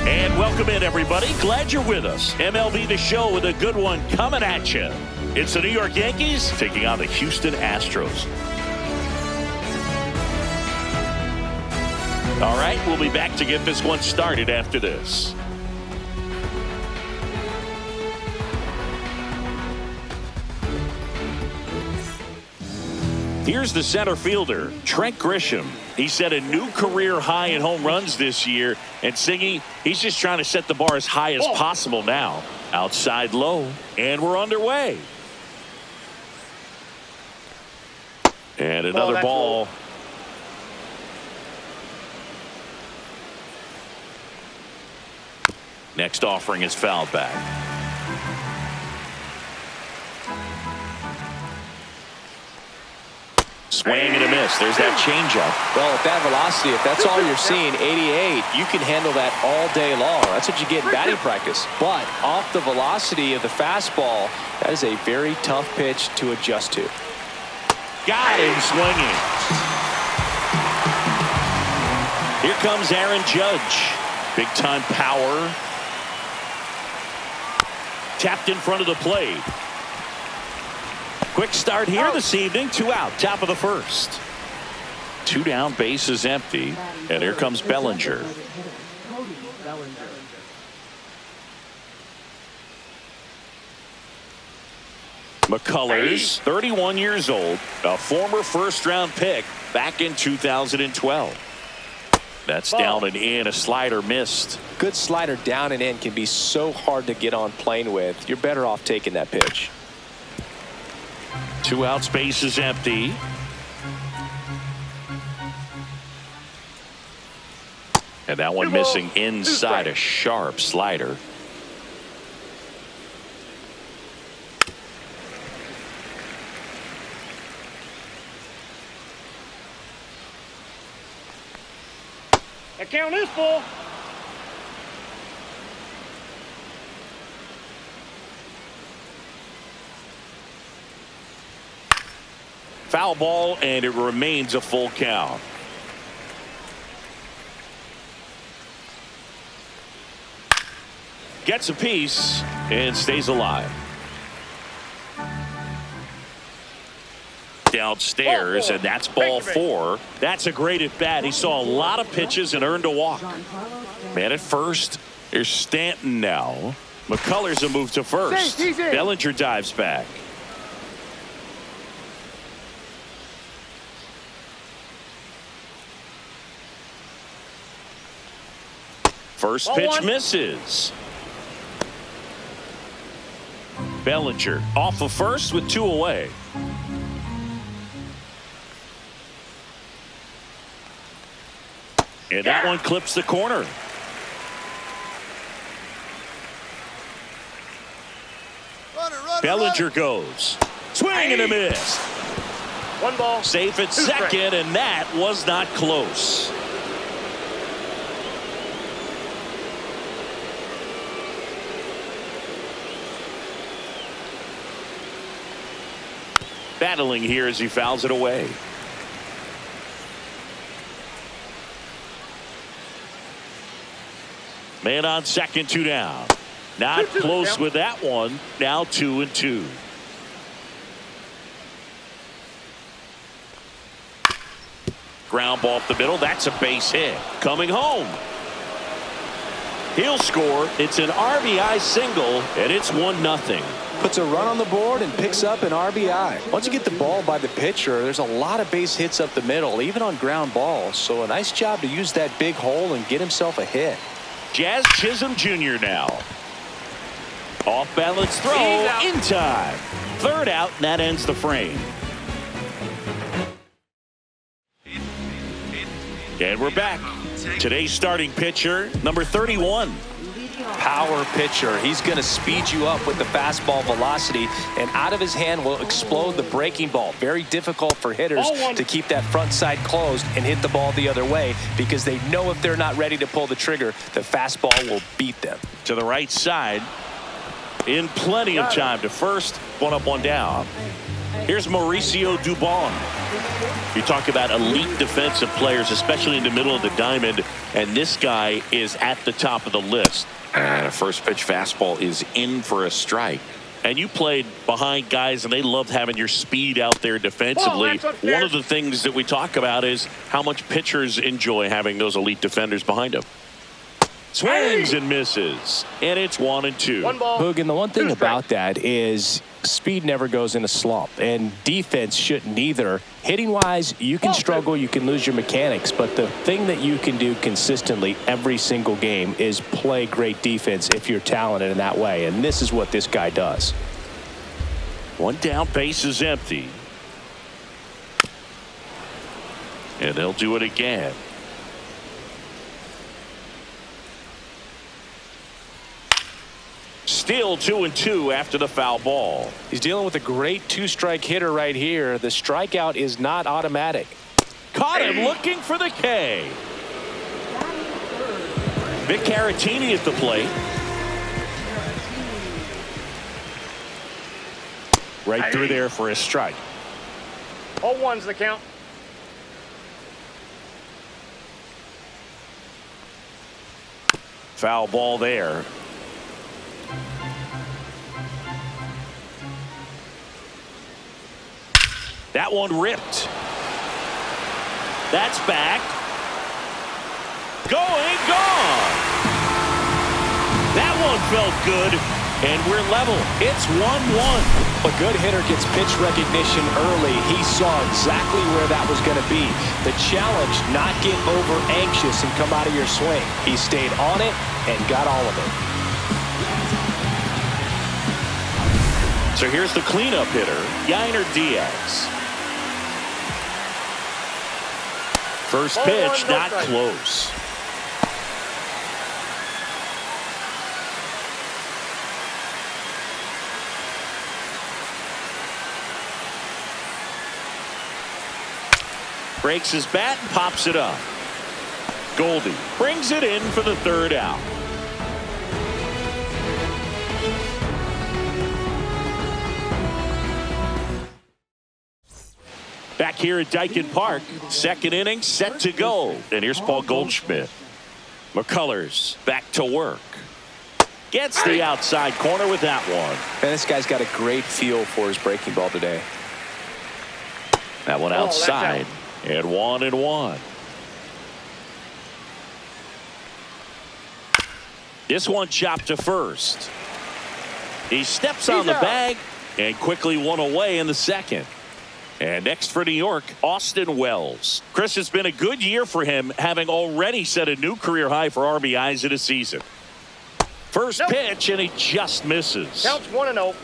And welcome in, everybody. Glad you're with us. MLB The Show with a good one coming at you. It's the New York Yankees taking on the Houston Astros. All right, we'll be back to get this one started after this. Here's the center fielder, Trent Grisham. He set a new career high in home runs this year. And Singy, he's just trying to set the bar as high as possible now. Outside low, and we're underway. And another ball. Next offering is fouled back. Swing and a miss. There's that changeup. Well, at that velocity, if that's all you're seeing, 88, you can handle that all day long. That's what you get in batting practice. But off the velocity of the fastball, that is a very tough pitch to adjust to. Got him swinging. Here comes Aaron Judge. Big time power. Tapped in front of the plate. Quick start here this evening. 2 out, top of the first. 2 down, base is empty. And here comes Bellinger. McCullers, 31 years old, a former first-round pick back in 2012. That's down and in, a slider missed. Good slider down and in can be so hard to get on plane with. You're better off taking that pitch. 2 outs, base is empty. And that one missing inside, a sharp slider. That count is full. Foul ball, and it remains a full count. Gets a piece and stays alive. Downstairs, and that's ball 4. That's a great at bat. He saw a lot of pitches and earned a walk. Man at first. Here's Stanton now. McCullers a move to first. Bellinger dives back. First pitch misses. Bellinger off of first with 2 away. And that one clips the corner. Bellinger goes. Swing and a miss. 1 ball. Safe at second, and that was not close. Battling here as he fouls it away. Man on second, 2 down. Not close with that one. Now 2-2. Ground ball up the middle. That's a base hit. Coming home. He'll score. It's an RBI single, and it's 1-0. Puts a run on the board and picks up an RBI. Once you get the ball by the pitcher, there's a lot of base hits up the middle, even on ground balls. So a nice job to use that big hole and get himself a hit. Jazz Chisholm Jr. now. Off balance throw in time. 3rd out, and that ends the frame. And we're back. Today's starting pitcher, number 31. Power pitcher. He's going to speed you up with the fastball velocity, and out of his hand will explode the breaking ball. Very difficult for hitters to keep that front side closed and hit the ball the other way, because they know if they're not ready to pull the trigger, the fastball will beat them. To the right side, in plenty of time to first. 1 up, 1 down. Here's Mauricio Dubon. You talk about elite defensive players, especially in the middle of the diamond, and this guy is at the top of the list. And a first pitch fastball is in for a strike. And you played behind guys, and they loved having your speed out there defensively. One of the things that we talk about is how much pitchers enjoy having those elite defenders behind them. Swings and misses, and it's 1-2. Boog, and the one thing about that is speed never goes in a slump, and defense shouldn't either. Hitting-wise, you can struggle, you can lose your mechanics, but the thing that you can do consistently every single game is play great defense if you're talented in that way, and this is what this guy does. One down, base is empty. And they'll do it again. Still 2-2 after the foul ball. He's dealing with a great two-strike hitter right here. The strikeout is not automatic. Caught him looking for the K. Vic Caratini at the plate. Right through there for a strike. 0-1's the count. Foul ball there. That one ripped. That's back. Going, gone. That one felt good, and we're level. It's 1-1. A good hitter gets pitch recognition early. He saw exactly where that was going to be. The challenge, not get over anxious and come out of your swing. He stayed on it and got all of it. So here's the cleanup hitter, Yainer Diaz. First pitch, not close. Breaks his bat and pops it up. Goldie brings it in for the third out. Back here at Dyken Park, second inning set to go. And here's Paul Goldschmidt. McCullers back to work. Gets the outside corner with that one. And this guy's got a great feel for his breaking ball today. That one outside. And 1-1. This one chopped to first. He steps on the bag and quickly one away in the second. And next for New York, Austin Wells. Chris, it's been a good year for him, having already set a new career high for RBIs in a season. First pitch, and he just misses. Counts 1-0.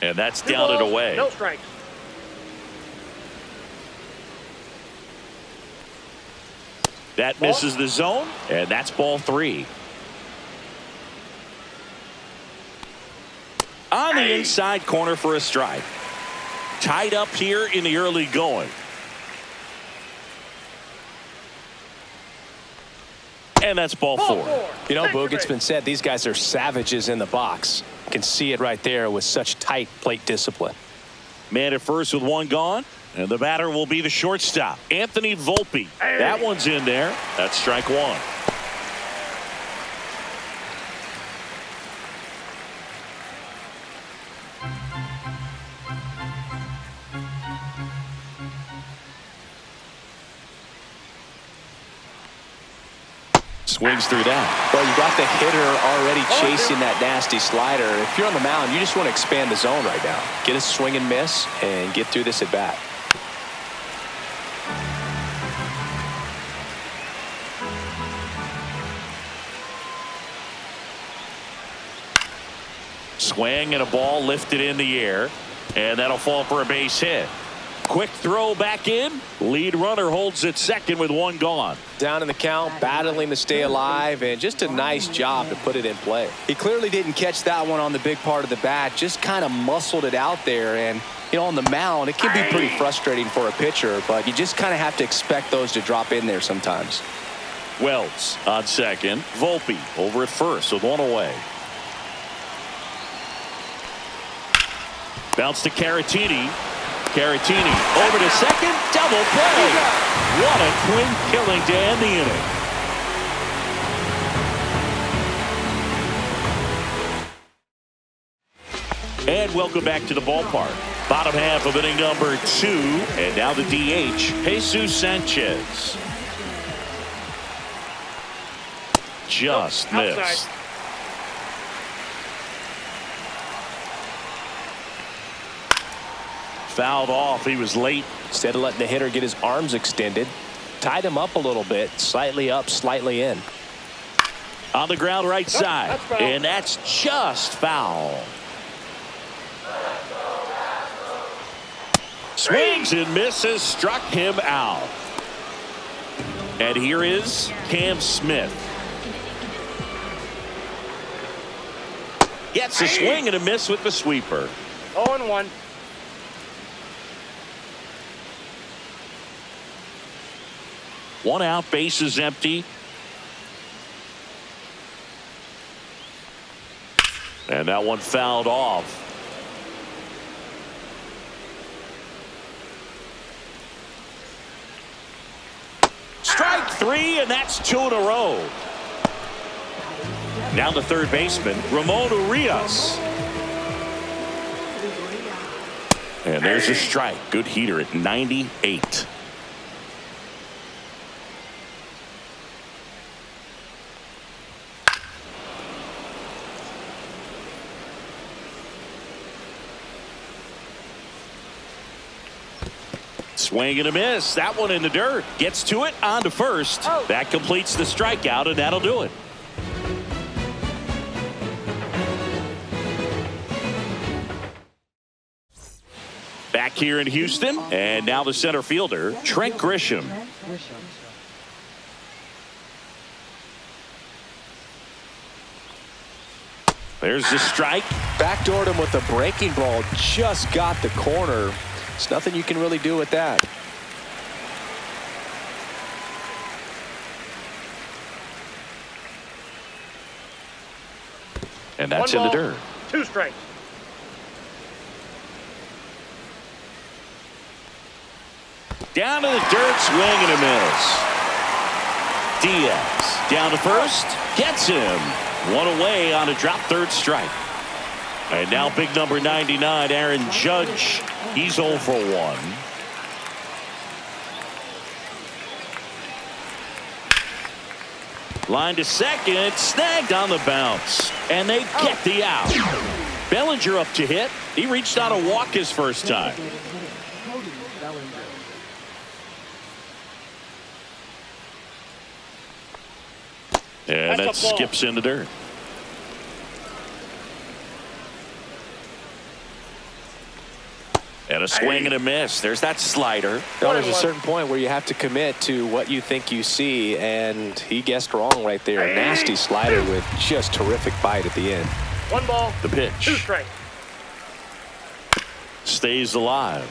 And that's down and away. No strikes. That misses the zone, and that's ball 3. On the inside corner for a strike. Tied up here in the early going. And that's ball 4. You know, Boog, it's been said these guys are savages in the box. You can see it right there with such tight plate discipline. Man at first with one gone. And the batter will be the shortstop, Anthony Volpe. That one's in there. That's strike 1. Swings through that. Well, you got the hitter already chasing that nasty slider. If you're on the mound, you just want to expand the zone right now. Get a swing and miss and get through this at bat. Swing and a ball lifted in the air, and that'll fall for a base hit. Quick throw back in. Lead runner holds at second with one gone. Down in the count, battling to stay alive, and just a nice job to put it in play. He clearly didn't catch that one on the big part of the bat, just kind of muscled it out there. And, you know, on the mound, it can be pretty frustrating for a pitcher, but you just kind of have to expect those to drop in there sometimes. Wells on second. Volpe over at first with one away. Bounce to Caratini. Caratini over to second. Double play. What a twin killing to end the inning. And welcome back to the ballpark. Bottom half of inning number 2. And now the DH, Jesus Sanchez. Just missed. Outside. Fouled off. He was late. Instead of letting the hitter get his arms extended, tied him up a little bit, slightly up, slightly in. On the ground right side. And that's just foul. Swings and misses, struck him out. And here is Cam Smith. Gets a swing and a miss with the sweeper. 0-1. One out, bases empty. And that one fouled off. Strike 3, and that's 2 in a row. Now the third baseman, Ramon Urias. And there's a strike. Good heater at 98. Swing and a miss. That one in the dirt. Gets to it, on to first. That completes the strikeout, and that'll do it. Back here in Houston, and now the center fielder, Trent Grisham. There's the strike. Backdoored him with a breaking ball. Just got the corner. There's nothing you can really do with that. And that's in the dirt. 2 strikes. Down to the dirt, swing and a miss. Diaz down to first, gets him. One away on a drop third strike. And now big number 99, Aaron Judge. He's 0 for 1. Line to second, snagged on the bounce. And they get the out. Bellinger up to hit. He reached out a walk his first time. And that skips in the dirt. And a swing and a miss. There's that slider. No, there's a certain point where you have to commit to what you think you see, and he guessed wrong right there. A nasty slider with just terrific bite at the end. 1 ball. The pitch. 2 strikes. Stays alive.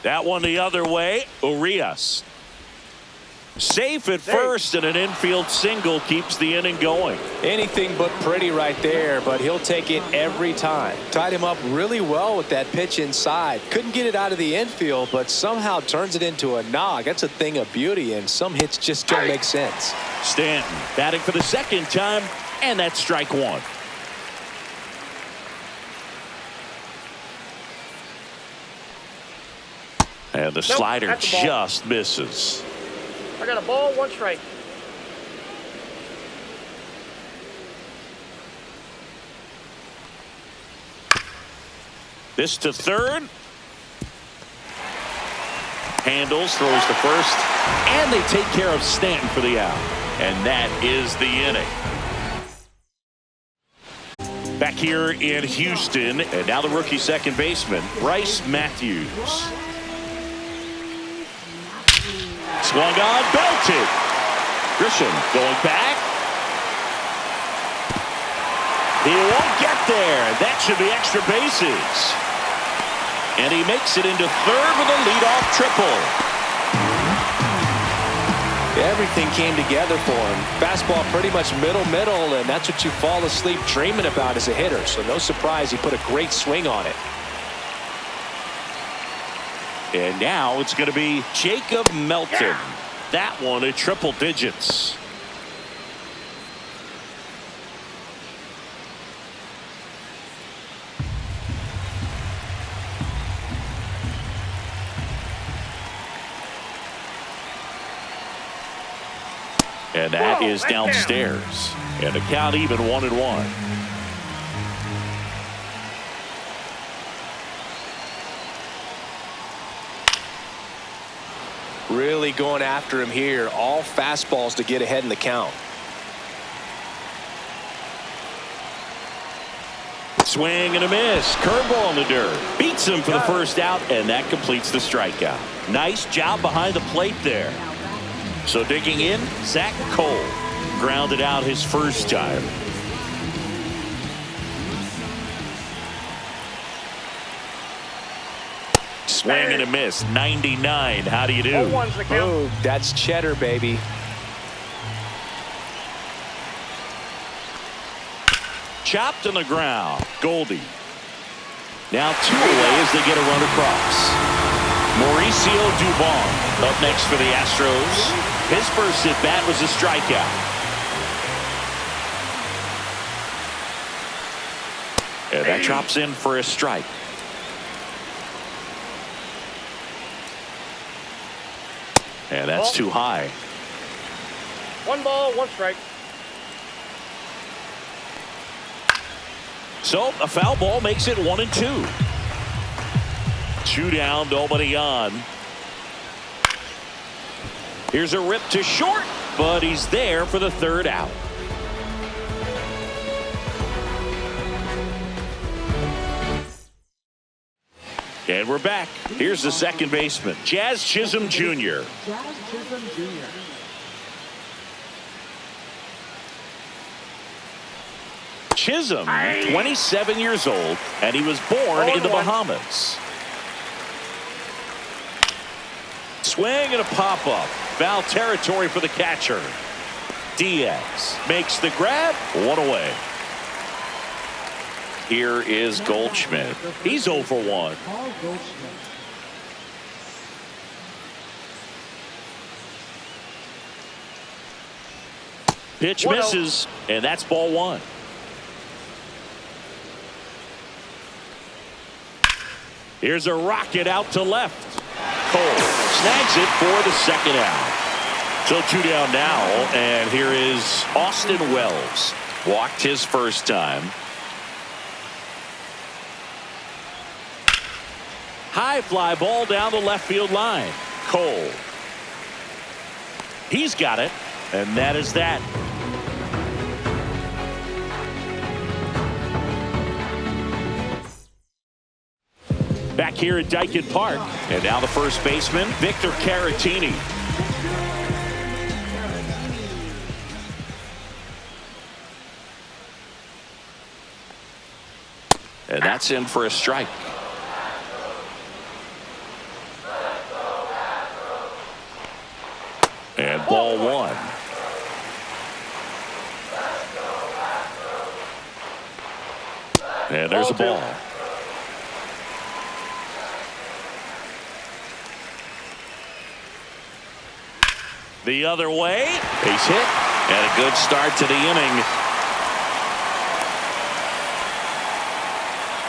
That one the other way. Urias. Safe at first, and an infield single keeps the inning going. Anything but pretty right there, but he'll take it every time. Tied him up really well with that pitch inside. Couldn't get it out of the infield, but somehow turns it into a nog. That's a thing of beauty, and some hits just don't make sense. Stanton batting for the second time, and that's strike 1. And the slider just misses. I got a ball, 1 strike. This to third. Handles, throws to first, and they take care of Stanton for the out. And that is the inning. Back here in Houston, and now the rookie second baseman, Bryce Matthews. Swung on, belted. Grisham going back. He won't get there. That should be extra bases. And he makes it into third with a leadoff triple. Everything came together for him. Fastball pretty much middle, and that's what you fall asleep dreaming about as a hitter. So no surprise he put a great swing on it. And now it's going to be Jacob Melton. That one at triple digits. And that is downstairs. And the count even 1-1. Really going after him here. All fastballs to get ahead in the count. Swing and a miss. Curveball in the dirt. Beats him for the first out, and that completes the strikeout. Nice job behind the plate there. So digging in, Zach Cole grounded out his first time. Swing and a miss. 99. How do you do? Oh, that's cheddar, baby. Chopped on the ground. Goldie. Now 2 away as they get a run across. Mauricio Dubon up next for the Astros. His first at bat was a strikeout. And that drops in for a strike. And that's too high. 1 ball, 1 strike. So a foul ball makes it 1-2. 2 down, nobody on. Here's a rip to short, but he's there for the 3rd out. And we're back. Here's the second baseman, Jazz Chisholm Jr. Chisholm, 27 years old, and he was born in the Bahamas. Swing and a pop-up. Foul territory for the catcher. Diaz makes the grab. 1 away. Here is Goldschmidt. He's 0 for 1. Pitch misses, and that's ball 1. Here's a rocket out to left. Cole snags it for the 2nd out. So 2 down now, and here is Austin Wells. Walked his first time. High fly ball down the left field line. Cole. He's got it, and that is that. Back here at Dyken Park, and now the first baseman, Victor Caratini. And that's in for a strike. And ball 1. And there's a ball. The other way. Base hit. And a good start to the inning.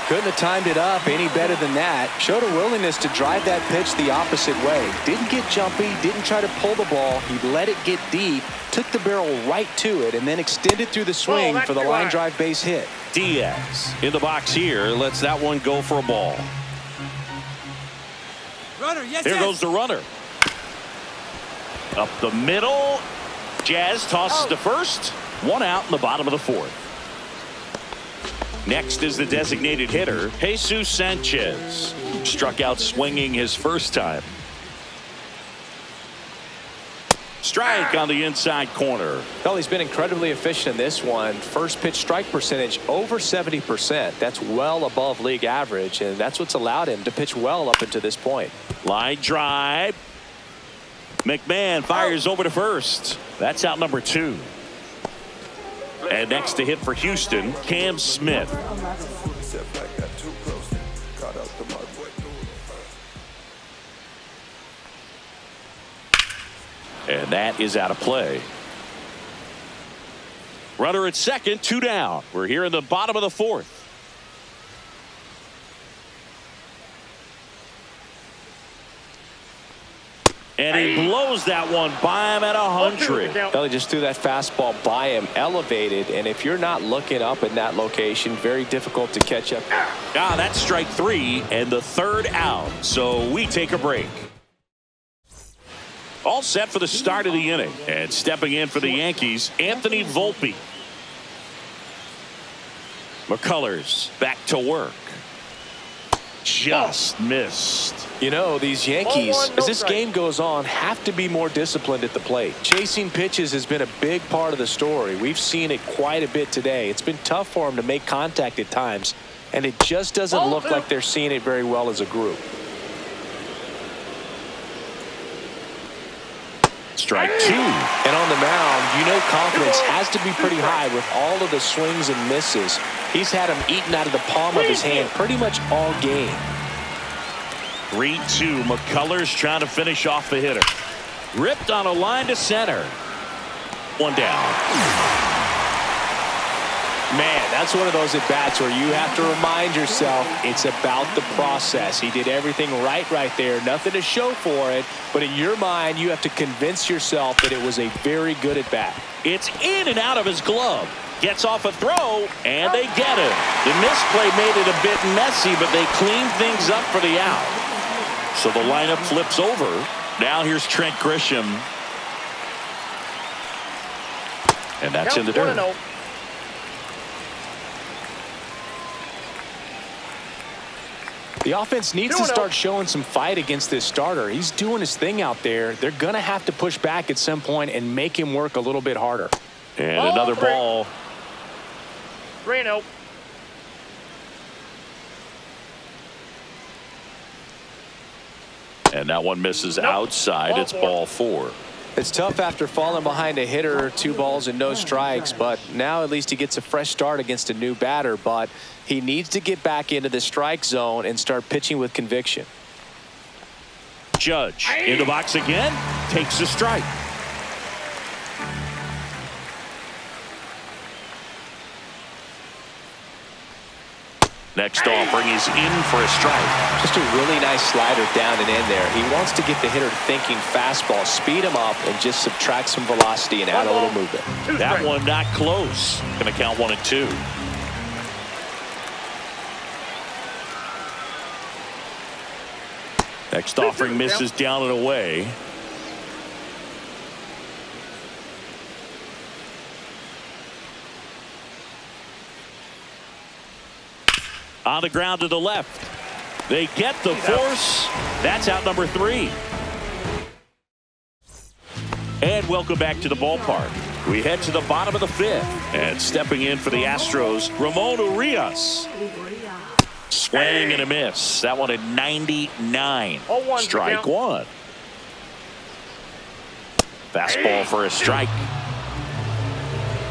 Couldn't have timed it up any better than that. Showed a willingness to drive that pitch the opposite way. Didn't get jumpy, didn't try to pull the ball. He let it get deep, took the barrel right to it, and then extended through the swing for the line drive base hit. Diaz in the box here lets that one go for a ball. Runner, yes, Here goes the runner. Up the middle. Jazz tosses to first. 1 out in the bottom of the 4th. Next is the designated hitter, Jesus Sanchez. Struck out swinging his first time. Strike on the inside corner. Well, he's been incredibly efficient in this one. First pitch strike percentage over 70%. That's well above league average, and that's what's allowed him to pitch well up until this point. Line drive. McMahon fires over to first. That's out number 2. And next to hit for Houston, Cam Smith. And that is out of play. Runner at second, 2 down. We're here in the bottom of the 4th. And he blows that one by him at 100. Well, he just threw that fastball by him, elevated, and if you're not looking up in that location, very difficult to catch up. That's strike 3 and the 3rd out. So we take a break. All set for the start of the inning. And stepping in for the Yankees, Anthony Volpe. McCullers back to work. Just missed. You know, these Yankees, as this game goes on, have to be more disciplined at the plate. Chasing pitches has been a big part of the story. We've seen it quite a bit today. It's been tough for them to make contact at times, and it just doesn't look like they're seeing it very well as a group. Strike 2. And on the mound, you know confidence has to be pretty high with all of the swings and misses. He's had them eaten out of the palm of his hand pretty much all game. 3-2. McCullers trying to finish off the hitter. Ripped on a line to center. 1 down. Man, that's one of those at-bats where you have to remind yourself it's about the process. He did everything right there. Nothing to show for it. But in your mind, you have to convince yourself that it was a very good at-bat. It's in and out of his glove. Gets off a throw, and they get it. The misplay made it a bit messy, but they cleaned things up for the out. So the lineup flips over. Now here's Trent Grisham. And that's in the dirt. The offense needs to start showing some fight against this starter. He's doing his thing out there. They're going to have to push back at some point and make him work a little bit harder. And another ball. 3-0. And that one misses outside. It's ball 4. It's tough after falling behind a hitter, 2 balls and no strikes, but now at least he gets a fresh start against a new batter. But he needs to get back into the strike zone and start pitching with conviction. Judge in the box again, takes a strike. Next offering is in for a strike. Just a really nice slider down and in there. He wants to get the hitter thinking fastball, speed him up, and just subtract some velocity and add a little movement. That one not close. Going to count 1-2. Next offering misses down and away. On the ground to the left. They get the force. That's out number 3. And welcome back to the ballpark. We head to the bottom of the 5th. And stepping in for the Astros, Ramon Urias. Swing and a miss. That one at 99. Strike 1. Fastball for a strike.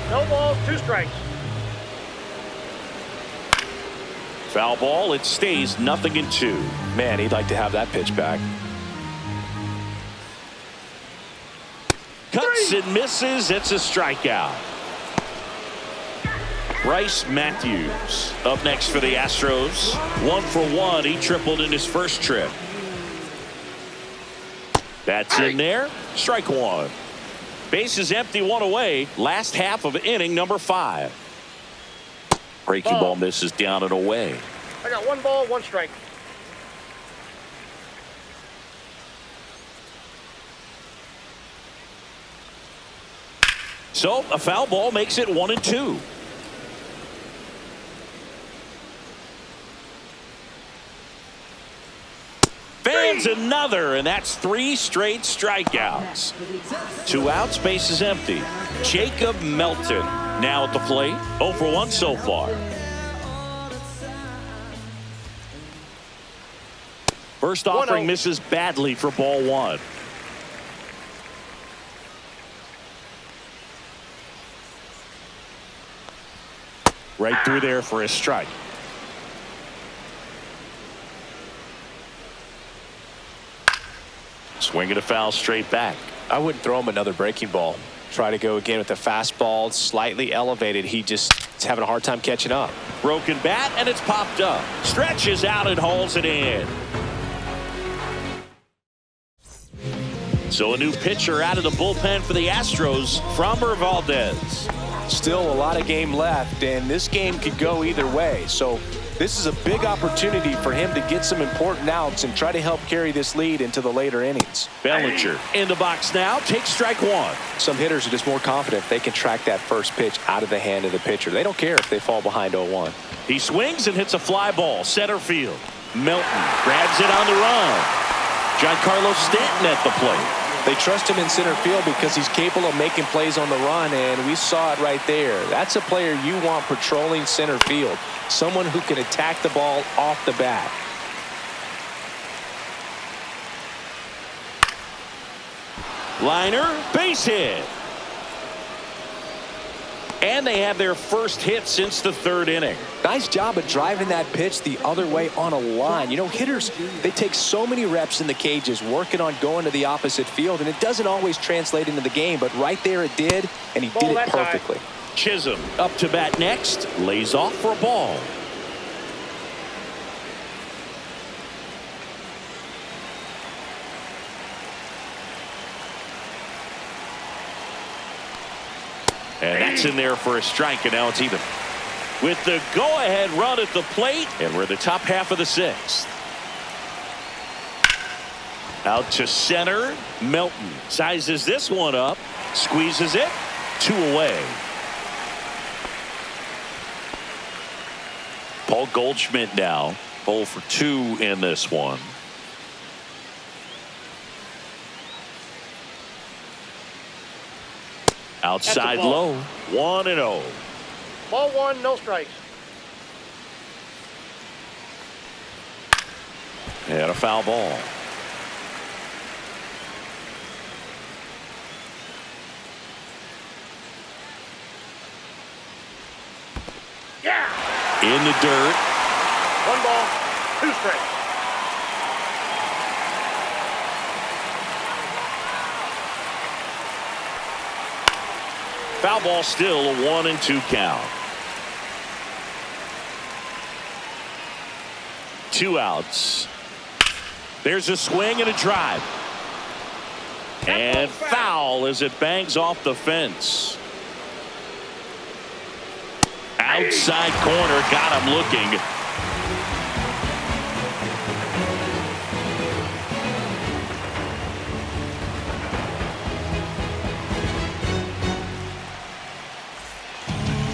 No balls, 2 strikes. Foul ball. It stays 0-2. Man, he'd like to have that pitch back. Cuts and misses. It's a strikeout. Bryce Matthews up next for the Astros. 1 for 1. He tripled in his first trip. That's in there. Strike 1. Base is empty, 1 away. Last half of inning number 5. Breaking ball misses down and away. I got 1 ball, 1 strike. So a foul ball makes it 1-2. Fans another, and that's 3 straight strikeouts. 2 outs, base is empty. Jacob Melton now at the plate. 0 for 1 so far. First offering misses badly for ball 1. Right through there for a strike. Swing and a foul straight back. I wouldn't throw him another breaking ball. Try to go again with the fastball slightly elevated. He just is having a hard time catching up. Broken bat, and it's popped up. Stretches out and hauls it in. So a new pitcher out of the bullpen for the Astros, Framber Valdez. Still a lot of game left, and this game could go either way. So this is a big opportunity for him to get some important outs and try to help carry this lead into the later innings. Bellinger in the box now, takes strike one. Some hitters are just more confident if they can track that first pitch out of the hand of the pitcher. They don't care if they fall behind 0-1. He swings and hits a fly ball, center field. Milton grabs it on the run. Giancarlo Stanton at the plate. They trust him in center field because he's capable of making plays on the run, and we saw it right there. That's a player you want patrolling center field. Someone who can attack the ball off the bat. Liner, base hit. And they have their first hit since the third inning. Nice job of driving that pitch the other way on a line. You know, hitters, they take so many reps in the cages working on going to the opposite field, and it doesn't always translate into the game, but right there it did, and he did it perfectly. Chisholm up to bat next, lays off for a ball. And that's in there for a strike, and now it's even. With the go-ahead run at the plate, and we're in the top half of the sixth. Out to center, Milton sizes this one up, squeezes it, 2 away. Paul Goldschmidt now, 0 for 2 in this one. Outside low, 1-0. Ball one, no strikes. And a foul ball. Yeah! In the dirt. 1 ball, 2 strikes. Foul ball, still a 1-2 count. 2 outs. There's a swing and a drive. And foul as it bangs off the fence. Outside corner, got him looking.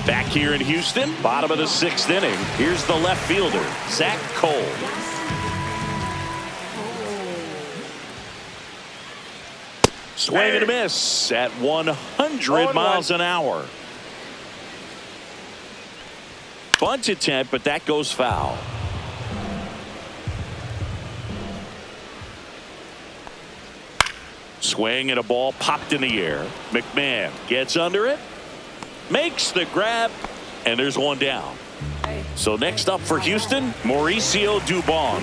Back here in Houston, bottom of the 6th inning. Here's the left fielder, Zach Cole. Swing and a miss at 100 miles an hour. Bunt attempt, but that goes foul. Swing and a ball popped in the air. McMahon gets under it. Makes the grab, and there's one down. So next up for Houston, Mauricio Dubon.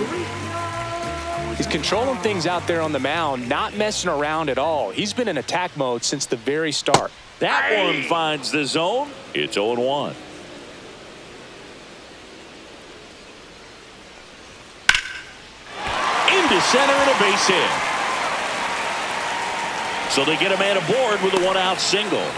He's controlling things out there on the mound, not messing around at all. He's been in attack mode since the very start. That one finds the zone. It's 0-1. Into center and a base hit. So they get a man aboard with a 1-out single.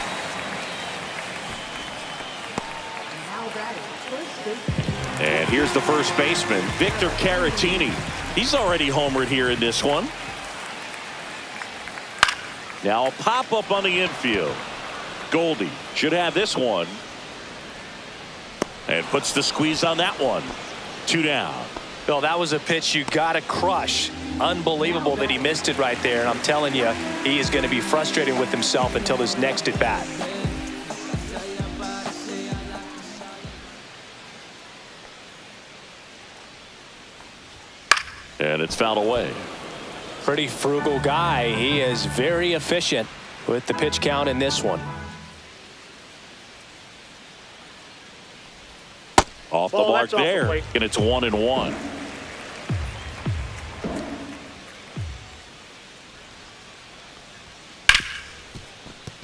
And here's the first baseman, Victor Caratini. He's already homered here in this one. Now a pop-up on the infield. Goldie should have this one. And puts the squeeze on that one. 2 down. Bill, that was a pitch you got to crush. Unbelievable that he missed it right there. And I'm telling you, he is going to be frustrated with himself until his next at bat. And it's fouled away. Pretty frugal guy. He is very efficient with the pitch count in this one. the mark there, and it's 1-1.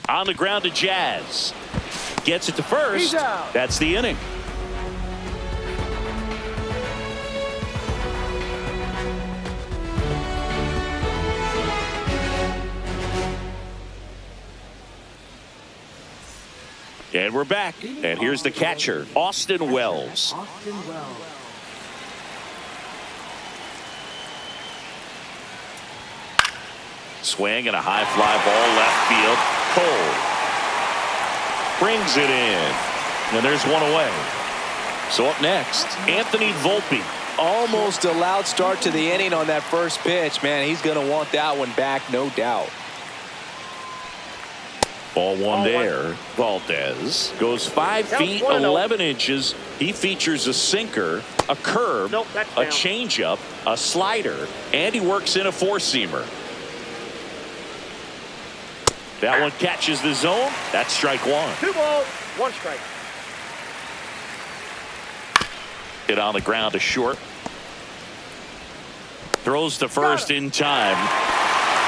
On the ground to Jazz. Gets it to first. That's the inning. And we're back. And here's the catcher, Austin Wells. Swing and a high fly ball left field. Cole brings it in. And there's one away. So up next, Anthony Volpe. Almost a loud start to the inning on that first pitch. Man, he's going to want that one back, no doubt. Ball one there. Valdez goes 5 feet 11 inches. He features a sinker, a curve, a changeup, a slider, and he works in a four-seamer. That one catches the zone. That's strike one. 2 balls, 1 strike. Hit on the ground to short. Throws to first in time.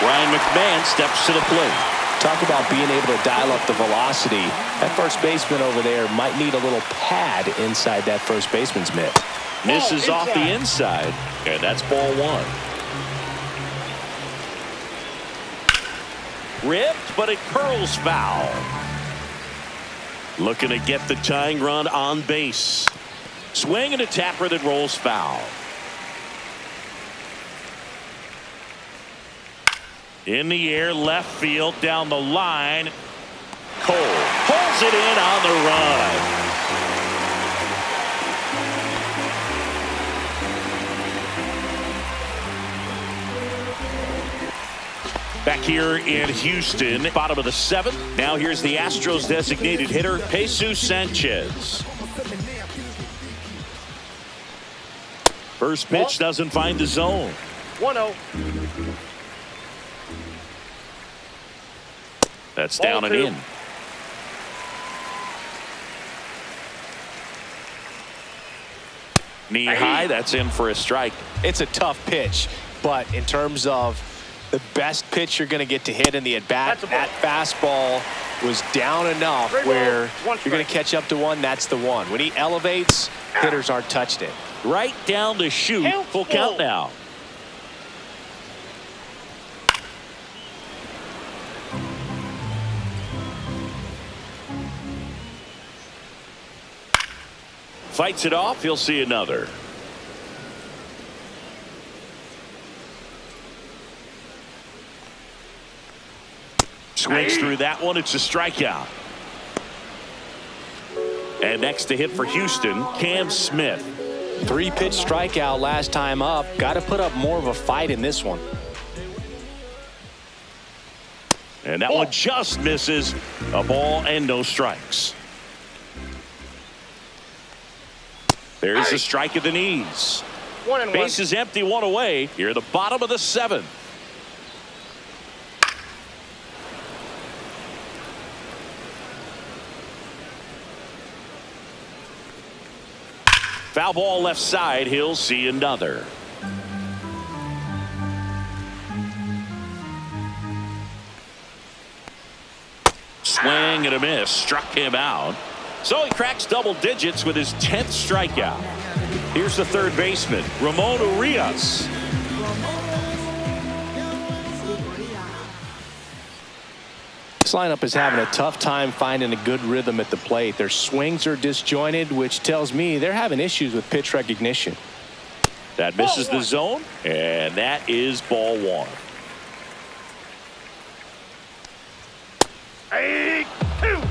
Ryan McMahon steps to the plate. Talk about being able to dial up the velocity. That first baseman over there might need a little pad inside that first baseman's mitt. Misses off the inside, and that's ball one. Ripped, but it curls foul. Looking to get the tying run on base. Swing and a tapper that rolls foul. In the air, left field, down the line. Cole pulls it in on the run. Back here in Houston, bottom of the 7th. Now here's the Astros designated hitter, Jesus Sanchez. First pitch doesn't find the zone. 1-0. That's down and in. Knee high, that's in for a strike. It's a tough pitch, but in terms of the best pitch you're going to get to hit in the at-bat, that fastball was down enough where you're going to catch up to one. That's the one. When he elevates, hitters aren't touched it. Right down the chute. Full count now. Fights it off. He'll see another. Swings through that one. It's a strikeout. And next to hit for Houston, Cam Smith. 3-pitch strikeout last time up. Got to put up more of a fight in this one. And that one just misses. A ball and no strikes. There's the strike at the knees. 1-1. Base is empty, one away. Here at the bottom of the 7th. Foul ball left side. He'll see another. Swing and a miss. Struck him out. So he cracks double digits with his 10th strikeout. Here's the third baseman, Ramon Urias. This lineup is having a tough time finding a good rhythm at the plate. Their swings are disjointed, which tells me they're having issues with pitch recognition. That misses the zone, and that is ball one. 8-2.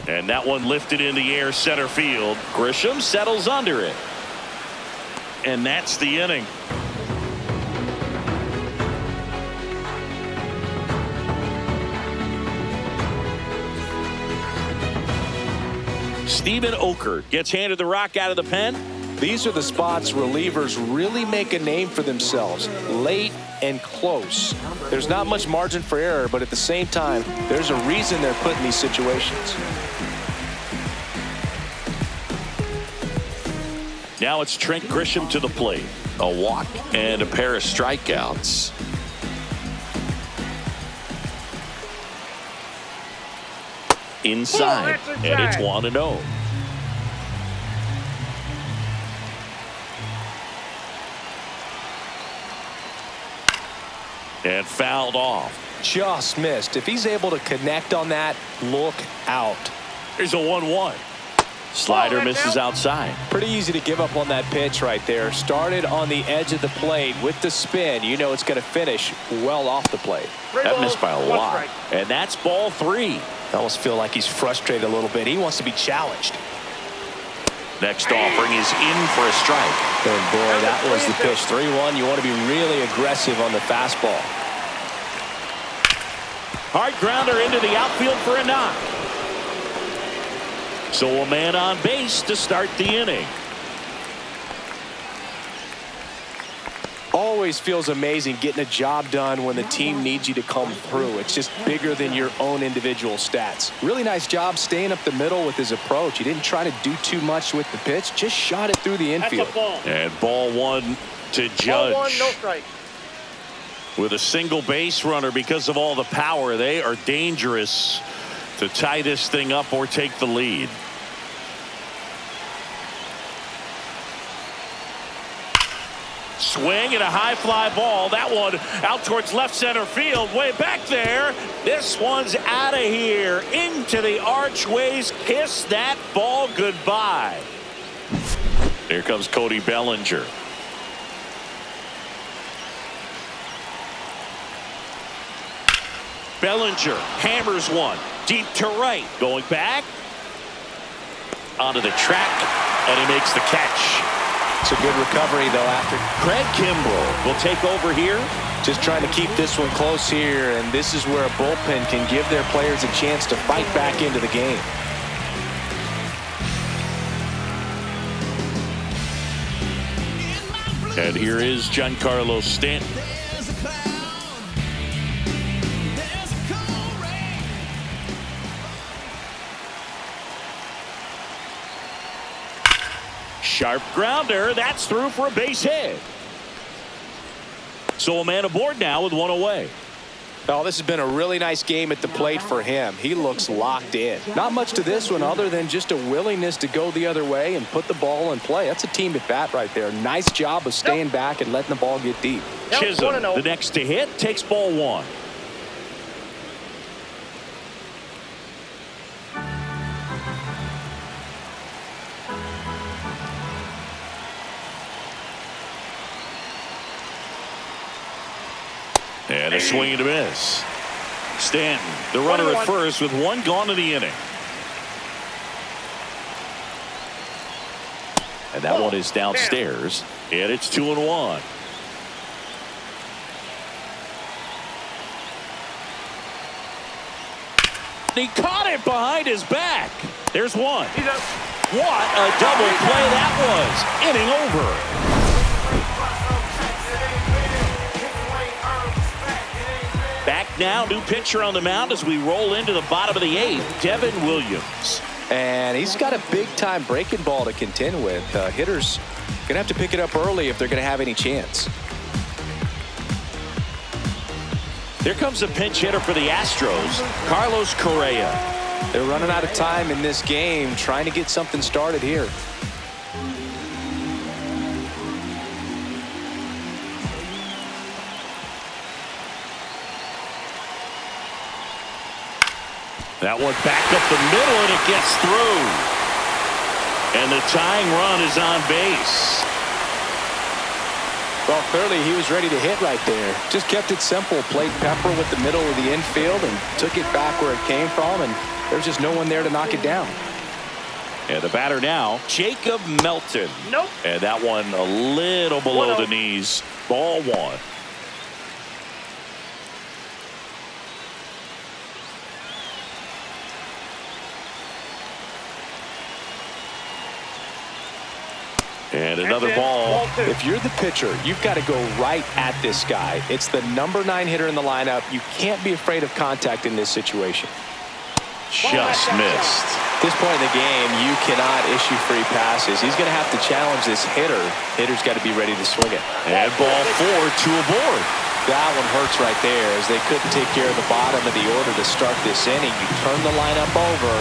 And that one lifted in the air center field. Grisham settles under it. And that's the inning. Steven Oker gets handed the rock out of the pen. These are the spots relievers really make a name for themselves. Late and close. There's not much margin for error, but at the same time, there's a reason they're put in these situations. Now it's Trent Grisham to the plate. A walk and a pair of strikeouts. Inside, and it's 1-0. And fouled off. Just missed. If he's able to connect on that, look out. Here's a 1-1. Slider misses outside. Pretty easy to give up on that pitch right there. Started on the edge of the plate with the spin. You know it's going to finish well off the plate. That missed by a lot. And that's ball 3. I almost feel like he's frustrated a little bit. He wants to be challenged. Next offering is in for a strike. And boy, that was the pitch. 3-1. You want to be really aggressive on the fastball. Hard grounder into the outfield for a knock. So a man on base to start the inning. Always feels amazing getting a job done when the team needs you to come through. It's just bigger than your own individual stats. Really nice job staying up the middle with his approach. He didn't try to do too much with the pitch, just shot it through the infield. And ball 1 to Judge. Ball 1, no strike. With a single base runner, because of all the power, they are dangerous to tie this thing up or take the lead. Swing and a high fly ball. That one out towards left center field. Way back there. This one's out of here. Into the archways. Kiss that ball goodbye. Here comes Cody Bellinger. Bellinger hammers one. Deep to right. Going back. Onto the track. And he makes the catch. It's a good recovery, though, after. Craig Kimbrell will take over here. Just trying to keep this one close here, and this is where a bullpen can give their players a chance to fight back into the game. And here is Giancarlo Stanton. Sharp grounder. That's through for a base hit. So a man aboard now with one away. Oh, this has been a really nice game at the plate for him. He looks locked in. Not much to this one other than just a willingness to go the other way and put the ball in play. That's a team at bat right there. Nice job of staying back and letting the ball get deep. Chisholm, the next to hit, takes ball 1. And a swing and a miss. Stanton, the runner at first with one gone in the inning. And that one is downstairs. And it's 2-1. He caught it behind his back. There's one. What a double play that was. Inning over. Back now, new pitcher on the mound as we roll into the bottom of the 8th, Devin Williams. And he's got a big-time breaking ball to contend with. Hitters going to have to pick it up early if they're going to have any chance. Here comes a pinch hitter for the Astros, Carlos Correa. They're running out of time in this game, trying to get something started here. That one back up the middle, and it gets through. And the tying run is on base. Well, clearly he was ready to hit right there. Just kept it simple. Played pepper with the middle of the infield and took it back where it came from, and there's just no one there to knock it down. And the batter now, Jacob Melton. Nope. And that one a little below the knees. Ball 1. And another ball. If you're the pitcher, you've got to go right at this guy. It's the number 9 hitter in the lineup. You can't be afraid of contact in this situation. Just missed. At this point in the game, you cannot issue free passes. He's going to have to challenge this hitter. Hitter's got to be ready to swing it. And ball 4, 2 aboard. That one hurts right there, as they couldn't take care of the bottom of the order to start this inning. You turn the lineup over.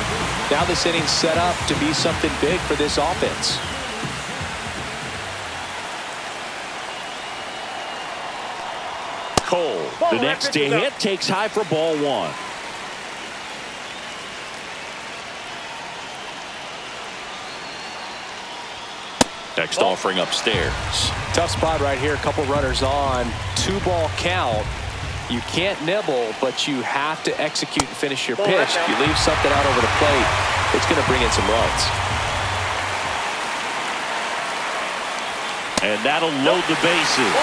Now this inning's set up to be something big for this offense. Cole, the next to hit, takes high for ball 1. Next offering upstairs. Tough spot right here. A couple runners on. 2-ball count. You can't nibble, but you have to execute and finish your pitch. If you leave something out over the plate, it's going to bring in some runs. And that'll load the bases.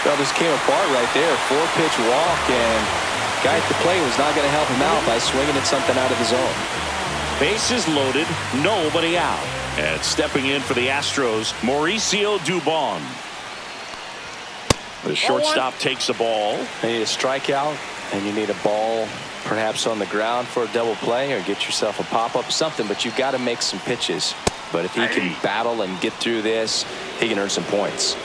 Well, this came apart right there. 4-pitch walk, and guy at the plate was not going to help him out by swinging at something out of the zone. Bases loaded, nobody out. And stepping in for the Astros, Mauricio Dubon. The shortstop takes the ball. You need a strikeout, and you need a ball perhaps on the ground for a double play, or get yourself a pop-up, something, but you've got to make some pitches. But if he can battle and get through this, he can earn some points.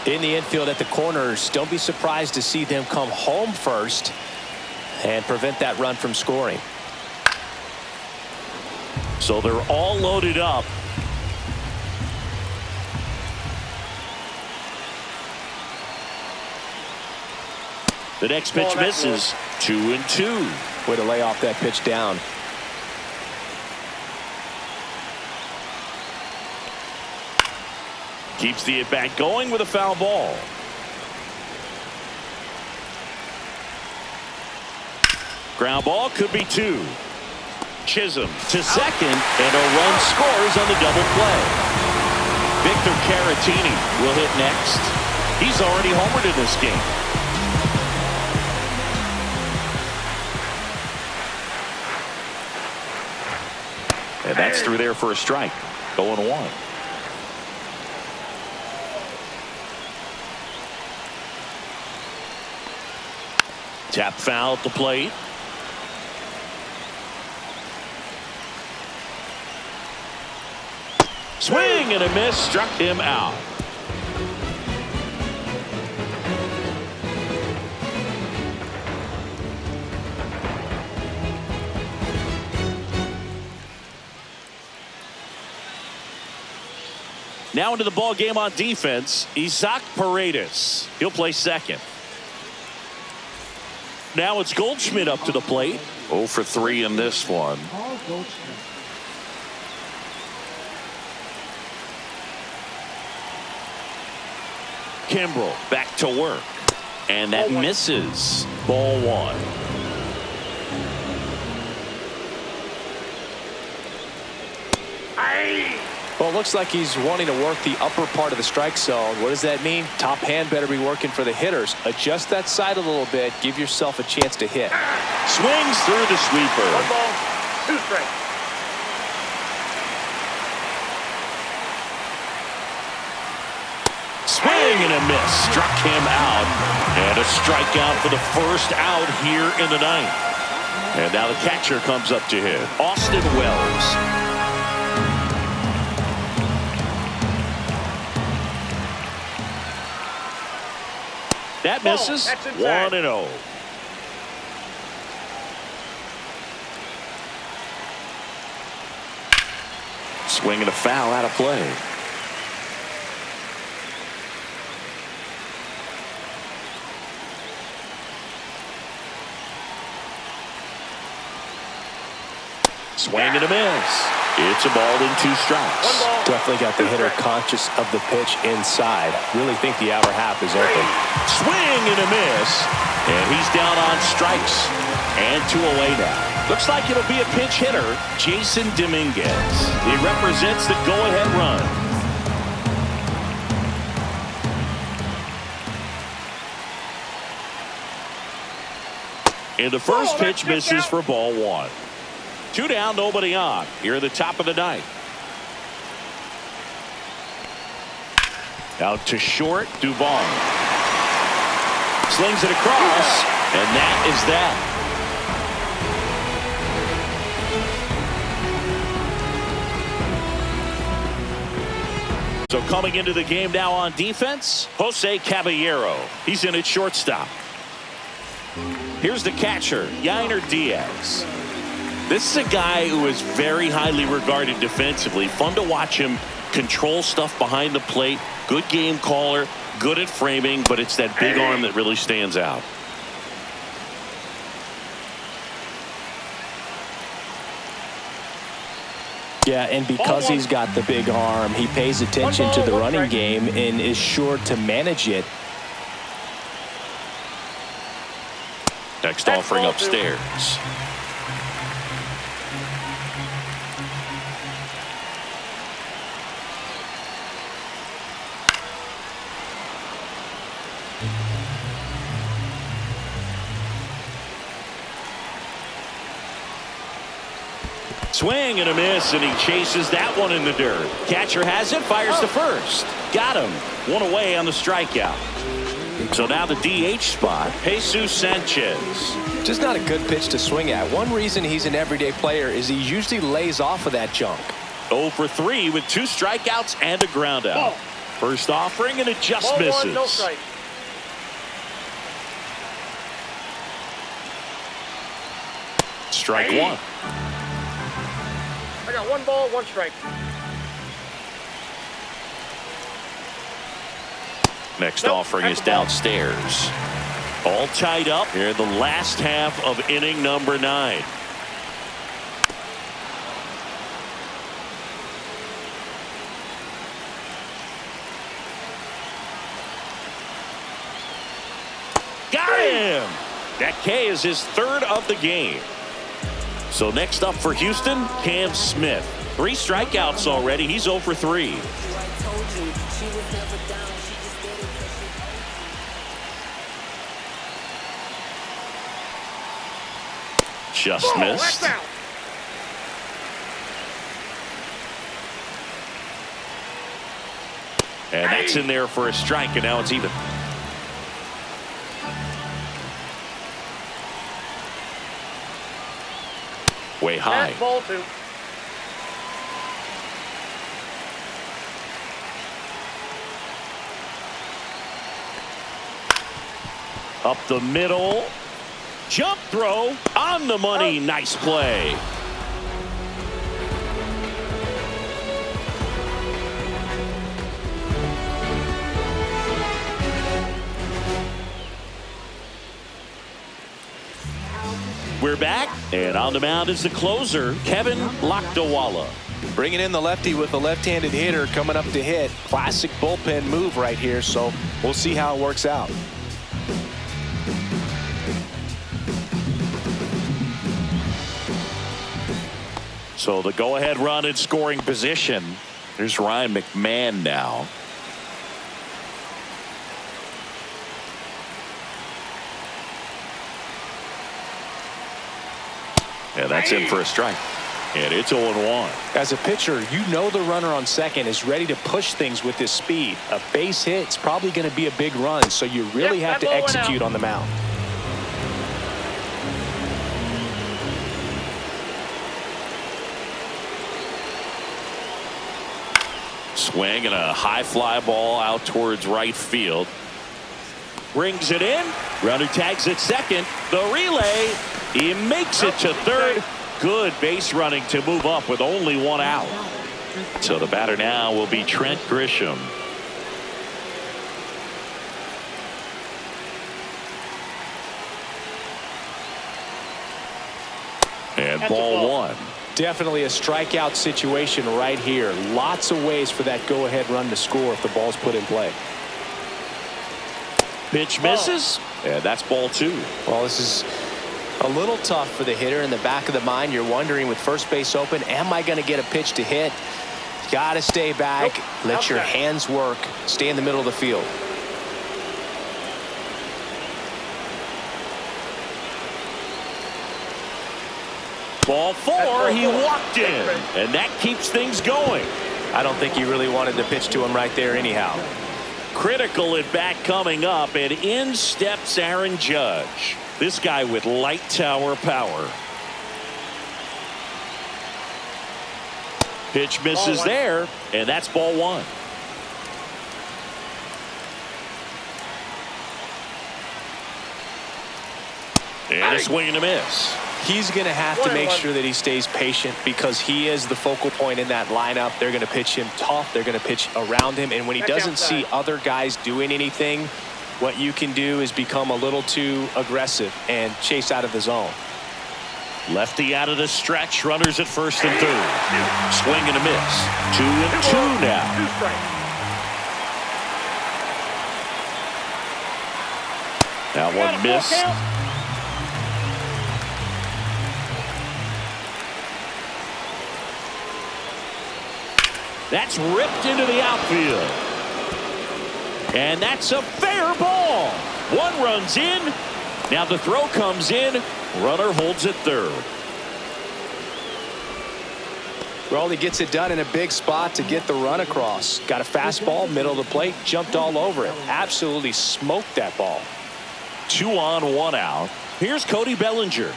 In the infield at the corners, don't be surprised to see them come home first and prevent that run from scoring. So they're all loaded up. The next pitch misses. 2-2. Way to lay off that pitch down. Keeps the at-bat going with a foul ball. Ground ball, could be 2. Chisholm to second, and a run scores on the double play. Victor Caratini will hit next. He's already homered in this game. And that's through there for a strike. 0-1. Tap foul at the plate. Swing and a miss, struck him out. Now into the ball game on defense, Isaac Paredes. He'll play second. Now it's Goldschmidt up to the plate. 0 for 3 in this one. Kimbrel back to work. And that misses. Ball 1. Well, it looks like he's wanting to work the upper part of the strike zone. What does that mean? Top hand better be working for the hitters. Adjust that side a little bit. Give yourself a chance to hit. Swings through the sweeper. 1 ball, 2 strikes. Swing and a miss. Struck him out. And a strikeout for the first out here in the 9th. And now the catcher comes up to hit. Austin Wells. That misses. 1-0. Swing and a foul out of play. Swing and a miss. It's a ball in 2 strikes. 1 ball. Definitely got the hitter conscious of the pitch inside. Really think the outer half is open. Swing and a miss. And he's down on strikes. And 2 away now. Looks like it'll be a pinch hitter, Jason Dominguez. He represents the go-ahead run. And the first pitch misses for ball one. 2 down, nobody on. Here at the top of the ninth. Out to short, Duvall. Slings it across, and that is that. So coming into the game now on defense, Jose Caballero. He's in at shortstop. Here's the catcher, Yainer Diaz. This is a guy who is very highly regarded defensively. Fun to watch him control stuff behind the plate. Good game caller, good at framing, but it's that big arm that really stands out. Yeah, and because he's got the big arm, he pays attention to the running game and is sure to manage it. Next offering upstairs. Swing and a miss, and he chases that one in the dirt. Catcher has it, fires to first. Got him. One away on the strikeout. So now the DH spot, Jesus Sanchez. Just not a good pitch to swing at. One reason he's an everyday player is he usually lays off of that junk. 0 for 3 with 2 strikeouts and a ground out. First offering, and it just misses. No strike. Strike one. I got 1 ball, 1 strike. Next offering is downstairs. All tied up here in the last half of inning number 9. Got him! That K is his 3rd of the game. So next up for Houston, Cam Smith. 3 strikeouts already. He's 0 for 3. Just missed. And that's in there for a strike, and now it's even. Way high. Ball 2. Up the middle. Jump throw on the money. Nice play. We're back, and on the mound is the closer, Kevin Lakdawala. Bringing in the lefty with a left-handed hitter coming up to hit. Classic bullpen move right here, so we'll see how it works out. So the go-ahead run in scoring position. Here's Ryan McMahon now. Yeah, that's in for a strike. And it's 0-1. As a pitcher, you know the runner on second is ready to push things with his speed. A base hit is probably going to be a big run, so you really have to execute on the mound. Swing and a high fly ball out towards right field. Brings it in. Runner tags at second. The relay. He makes it to third. Good base running to move up with only 1 out. So the batter now will be Trent Grisham. And ball 1. Definitely a strikeout situation right here. Lots of ways for that go-ahead run to score if the ball's put in play. Pitch misses. And that's ball 2. Well, this is a little tough for the hitter. In the back of the mind, you're wondering with first base open, am I going to get a pitch to hit? Got to stay back. Let your hands work. Stay in the middle of the field. Ball 4, he walked in, and that keeps things going. I don't think he really wanted to pitch to him right there anyhow. Critical at bat coming up, and in steps Aaron Judge. This guy with light tower power. Pitch misses there, and that's ball 1. And a swing and a miss. He's going to have to make sure that he stays patient because he is the focal point in that lineup. They're going to pitch him tough. They're going to pitch around him. And when he doesn't see other guys doing anything, what you can do is become a little too aggressive and chase out of the zone. Lefty out of the stretch. Runners at first and third. Swing and a miss. 2-2 now. Now one missed. That's ripped into the outfield. And that's a fair ball. 1 run's in. Now the throw comes in. Runner holds at third. Well, he gets it done in a big spot to get the run across. Got a fastball, middle of the plate, jumped all over it. Absolutely smoked that ball. 2 on, 1 out. Here's Cody Bellinger.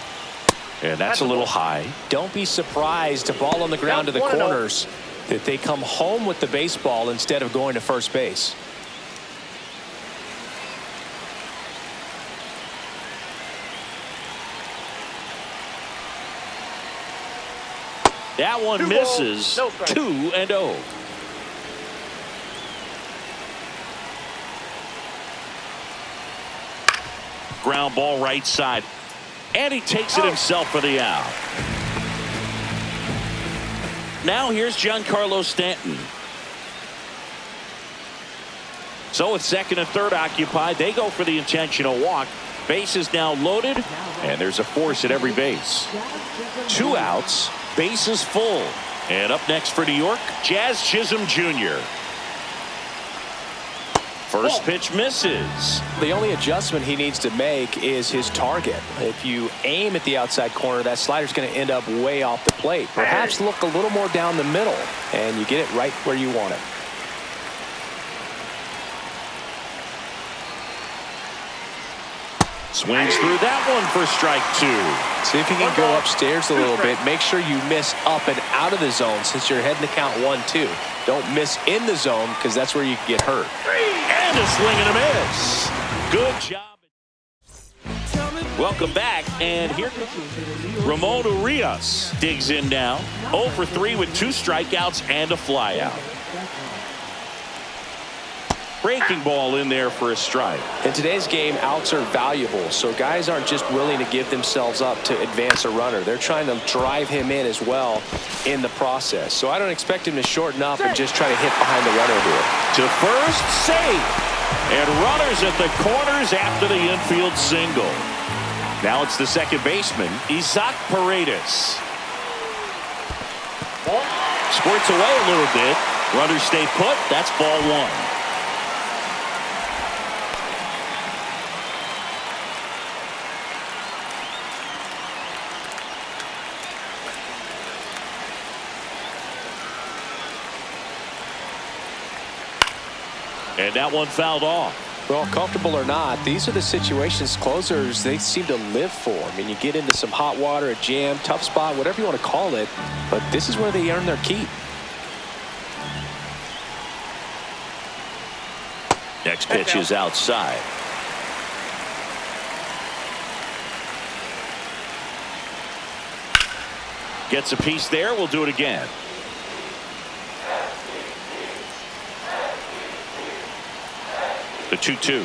And that's a little high. Don't be surprised, a ball on the ground to the corners, that they come home with the baseball instead of going to first base. That one misses. 2-0. Ground ball right side. And he takes it himself for the out. Now here's Giancarlo Stanton. So with second and third occupied, they go for the intentional walk. Base is now loaded, and there's a force at every base. 2 outs, base is full. And up next for New York, Jazz Chisholm Jr. First pitch misses. The only adjustment he needs to make is his target. If you aim at the outside corner, that slider's going to end up way off the plate. Perhaps look a little more down the middle, and you get it right where you want it. Swings through that one for strike 2. See if you can go upstairs a little bit. Make sure you miss up and out of the zone since you're heading to count 1-2. Don't miss in the zone because that's where you can get hurt. And a swing and a miss. Good job. Welcome back, and here Ramon Urias digs in now. 0 for 3 with 2 strikeouts and a flyout. Breaking ball in there for a strike. In today's game, outs are valuable, so guys aren't just willing to give themselves up to advance a runner. They're trying to drive him in as well in the process. So I don't expect him to shorten up and just try to hit behind the runner here. To first, safe. And runners at the corners after the infield single. Now it's the second baseman, Isaac Paredes. Squirts away a little bit. Runners stay put. That's ball 1. And that one fouled off. Well, comfortable or not, these are the situations closers they seem to live for. I mean, you get into some hot water, a jam, tough spot, whatever you want to call it, but this is where they earn their keep. Next pitch is outside. Gets a piece there. We'll do it again. The 2-2.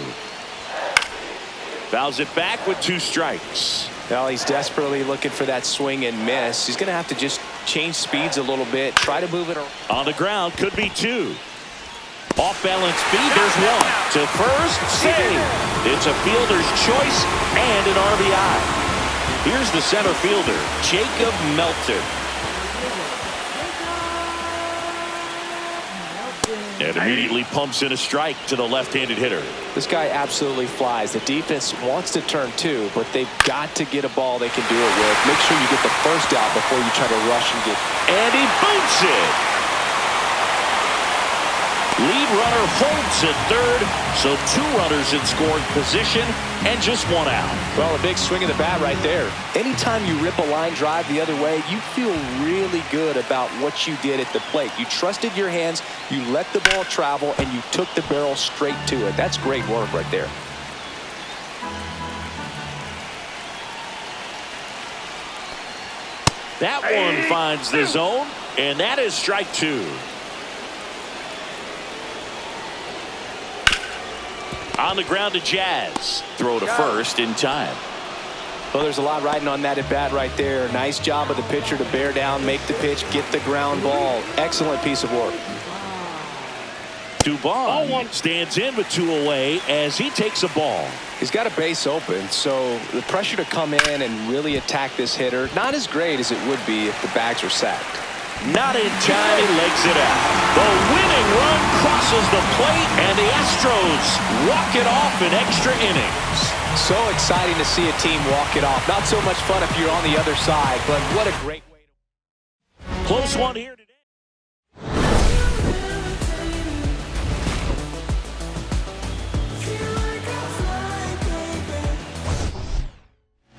Fouls it back with 2 strikes. Well, he's desperately looking for that swing and miss. He's going to have to just change speeds a little bit, try to move it around. On the ground, could be 2. Off balance speed, there's 1. To first, save. It's a fielder's choice and an RBI. Here's the center fielder, Jacob Melton. And immediately pumps in a strike to the left-handed hitter. This guy absolutely flies. The defense wants to turn too, but they've got to get a ball they can do it with. Make sure you get the first out before you try to rush and get. And he boots it. Lead runner holds at third, so 2 runners in scoring position and just 1 out. Well, a big swing of the bat right there. Anytime you rip a line drive the other way, you feel really good about what you did at the plate. You trusted your hands, you let the ball travel, and you took the barrel straight to it. That's great work right there. That one finds the zone, and that is strike 2. On the ground to Jazz. Throw to first in time. Well, there's a lot riding on that at bat right there. Nice job of the pitcher to bear down, make the pitch, get the ground ball. Excellent piece of work. Dubon stands in with 2 away as he takes a ball. He's got a base open, so the pressure to come in and really attack this hitter, not as great as it would be if the bags were sacked. Not in time, he legs it out. The winning run crosses the plate, and the Astros walk it off in extra innings. So exciting to see a team walk it off. Not so much fun if you're on the other side, but what a great way to... Close one here.